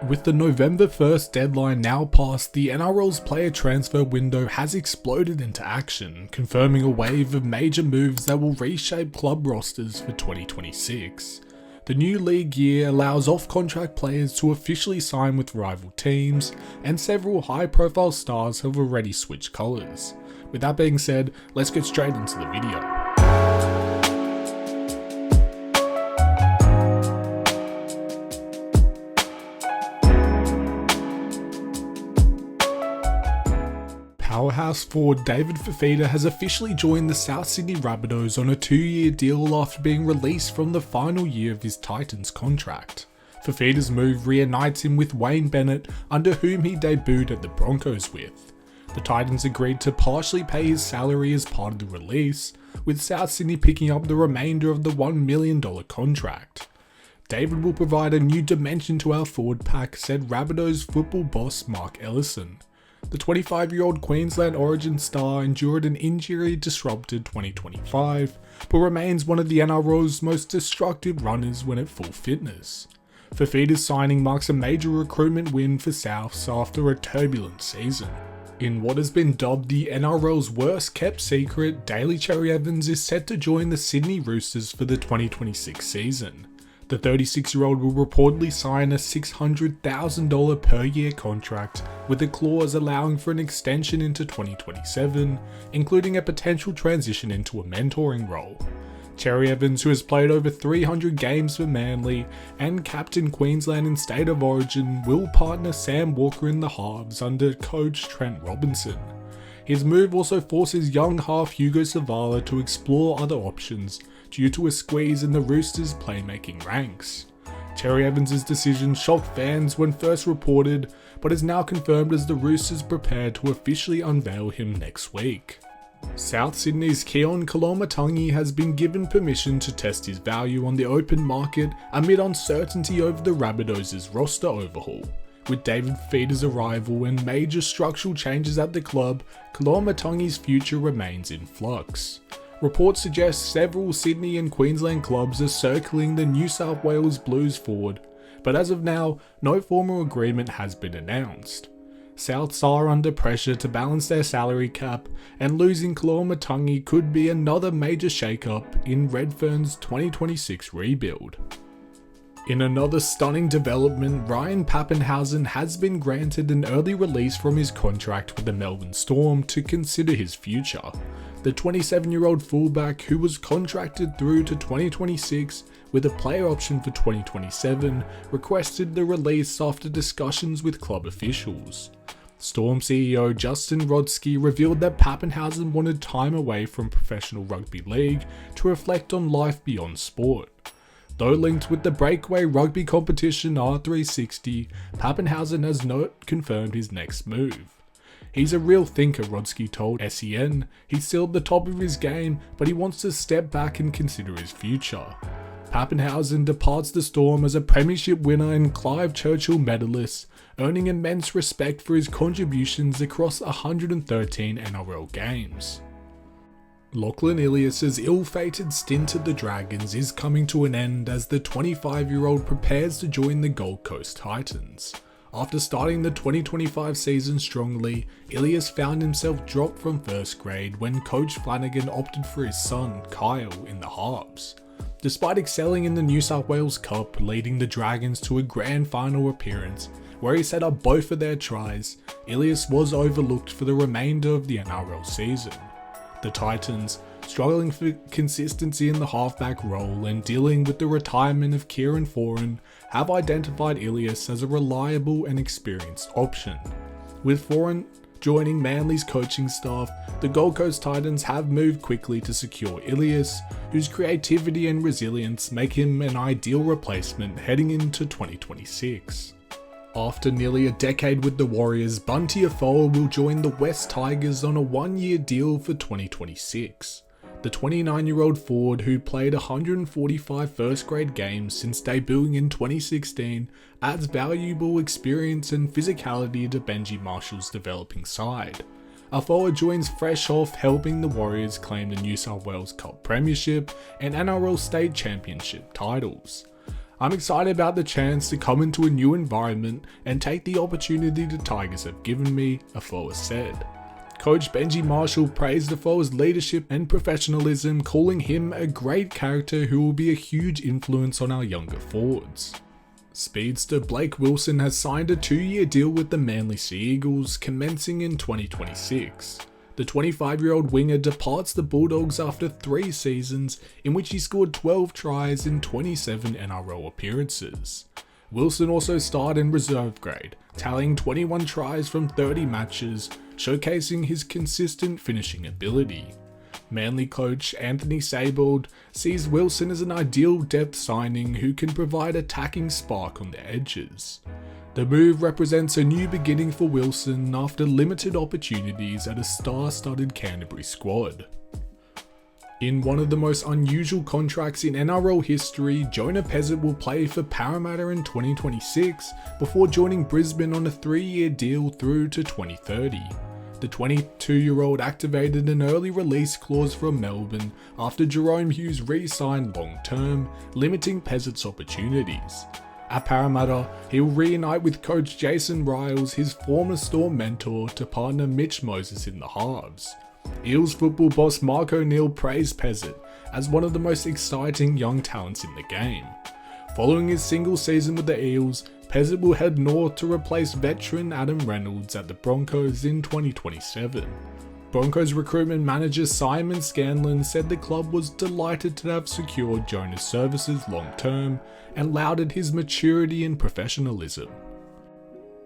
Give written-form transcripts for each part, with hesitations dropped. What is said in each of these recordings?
With the November 1st deadline now past, the NRL's player transfer window has exploded into action, confirming a wave of major moves that will reshape club rosters for 2026. The new league year allows off-contract players to officially sign with rival teams, and several high-profile stars have already switched colours. With that being said, let's get straight into the video. Powerhouse forward David Fifita has officially joined the South Sydney Rabbitohs on a 2-year deal after being released from the final year of his Titans contract. Fifita's move reunites him with Wayne Bennett, under whom he debuted at the Broncos with. The Titans agreed to partially pay his salary as part of the release, with South Sydney picking up the remainder of the $1 million contract. David will provide a new dimension to our forward pack, said Rabbitohs football boss Mark Ellison. The 25-year-old Queensland Origin star endured an injury-disrupted 2025, but remains one of the NRL's most destructive runners when at full fitness. Fifita's signing marks a major recruitment win for Souths after a turbulent season. In what has been dubbed the NRL's worst-kept secret, Daly Cherry Evans is set to join the Sydney Roosters for the 2026 season. The 36-year-old will reportedly sign a $600,000 per year contract, with a clause allowing for an extension into 2027, including a potential transition into a mentoring role. Cherry Evans, who has played over 300 games for Manly and captained Queensland in State of Origin, will partner Sam Walker in the halves under coach Trent Robinson. His move also forces young half Hugo Savala to explore other options, due to a squeeze in the Roosters' playmaking ranks. Cherry Evans' decision shocked fans when first reported, but is now confirmed as the Roosters prepare to officially unveil him next week. South Sydney's Koloamatangi has been given permission to test his value on the open market amid uncertainty over the Rabbitohs' roster overhaul. With David Fifita's arrival and major structural changes at the club, Koloamatangi's future remains in flux. Reports suggest several Sydney and Queensland clubs are circling the New South Wales Blues forward, but as of now, no formal agreement has been announced. Souths are under pressure to balance their salary cap, and losing Koloamatangi could be another major shake-up in Redfern's 2026 rebuild. In another stunning development, Ryan Papenhuyzen has been granted an early release from his contract with the Melbourne Storm to consider his future. The 27-year-old fullback, who was contracted through to 2026 with a player option for 2027, requested the release after discussions with club officials. Storm CEO Justin Rodsky revealed that Papenhuyzen wanted time away from professional rugby league to reflect on life beyond sport. Though linked with the breakaway rugby competition R360, Papenhuyzen has not confirmed his next move. He's a real thinker, Rodsky told SEN. He's still at the top of his game, but he wants to step back and consider his future. Papenhuyzen departs the Storm as a premiership winner and Clive Churchill medalist, earning immense respect for his contributions across 113 NRL games. Lachlan Ilias' ill-fated stint at the Dragons is coming to an end as the 25-year-old prepares to join the Gold Coast Titans. After starting the 2025 season strongly, Ilias found himself dropped from first grade when Coach Flanagan opted for his son, Kyle, in the halves. Despite excelling in the New South Wales Cup, leading the Dragons to a grand final appearance, where he set up both of their tries, Ilias was overlooked for the remainder of the NRL season. The Titans, struggling for consistency in the halfback role and dealing with the retirement of Kieran Foran, have identified Ilias as a reliable and experienced option. With Foran joining Manly's coaching staff, the Gold Coast Titans have moved quickly to secure Ilias, whose creativity and resilience make him an ideal replacement heading into 2026. After nearly a decade with the Warriors, Bunty Afoa will join the West Tigers on a 1-year deal for 2026. The 29-year-old forward, who played 145 first-grade games since debuting in 2016, adds valuable experience and physicality to Benji Marshall's developing side. Afoa joins fresh off helping the Warriors claim the New South Wales Cup Premiership and NRL State Championship titles. I'm excited about the chance to come into a new environment and take the opportunity the Tigers have given me, Afoa said. Coach Benji Marshall praised Afoa's leadership and professionalism, calling him a great character who will be a huge influence on our younger forwards. Speedster Blake Wilson has signed a 2-year deal with the Manly Sea Eagles, commencing in 2026. The 25-year-old winger departs the Bulldogs after 3 seasons in which he scored 12 tries in 27 NRL appearances. Wilson also starred in reserve grade, tallying 21 tries from 30 matches, showcasing his consistent finishing ability. Manly coach Anthony Seibold sees Wilson as an ideal depth signing who can provide attacking spark on the edges. The move represents a new beginning for Wilson after limited opportunities at a star-studded Canterbury squad. In one of the most unusual contracts in NRL history, Jonah Pezet will play for Parramatta in 2026 before joining Brisbane on a 3-year deal through to 2030. The 22-year-old activated an early release clause from Melbourne after Jerome Hughes re-signed long-term, limiting Pezet's opportunities. At Parramatta, he will reunite with coach Jason Riles, his former Storm mentor, to partner Mitch Moses in the halves. Eels football boss Mark O'Neill praised Pezet as one of the most exciting young talents in the game. Following his single season with the Eels, Pezet will head north to replace veteran Adam Reynolds at the Broncos in 2027. Broncos recruitment manager Simon Scanlon said the club was delighted to have secured Jonah's services long term and lauded his maturity and professionalism.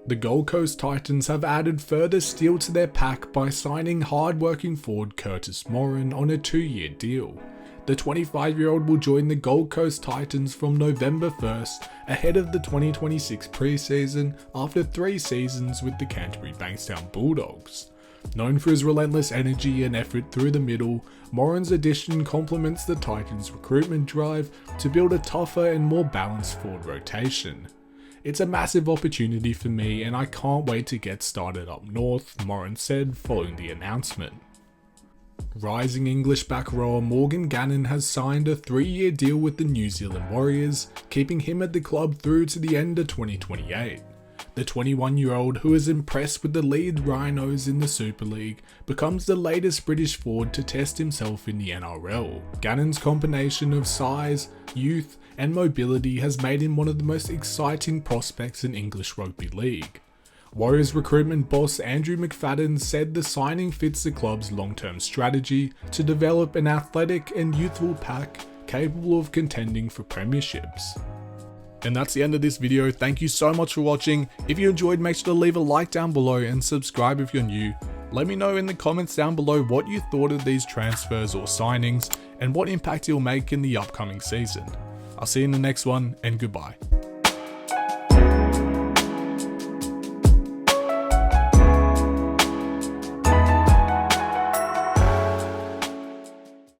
The Gold Coast Titans have added further steel to their pack by signing hard-working forward Curtis Morren on a 2-year deal. The 25-year-old will join the Gold Coast Titans from November 1st ahead of the 2026 preseason after 3 seasons with the Canterbury Bankstown Bulldogs. Known for his relentless energy and effort through the middle, Morren's addition complements the Titans' recruitment drive to build a tougher and more balanced forward rotation. It's a massive opportunity for me and I can't wait to get started up north, Morren said following the announcement. Rising English back rower Morgan Gannon has signed a 3-year deal with the New Zealand Warriors, keeping him at the club through to the end of 2028. The 21-year-old, who is impressed with the lead Rhinos in the Super League, becomes the latest British forward to test himself in the NRL. Gannon's combination of size, youth, and mobility has made him one of the most exciting prospects in English rugby league. Warriors recruitment boss Andrew McFadden said the signing fits the club's long-term strategy to develop an athletic and youthful pack capable of contending for premierships. And that's the end of this video. Thank you so much for watching. If you enjoyed, make sure to leave a like down below and subscribe if you're new. Let me know in the comments down below what you thought of these transfers or signings and what impact it'll make in the upcoming season. I'll see you in the next one, and goodbye.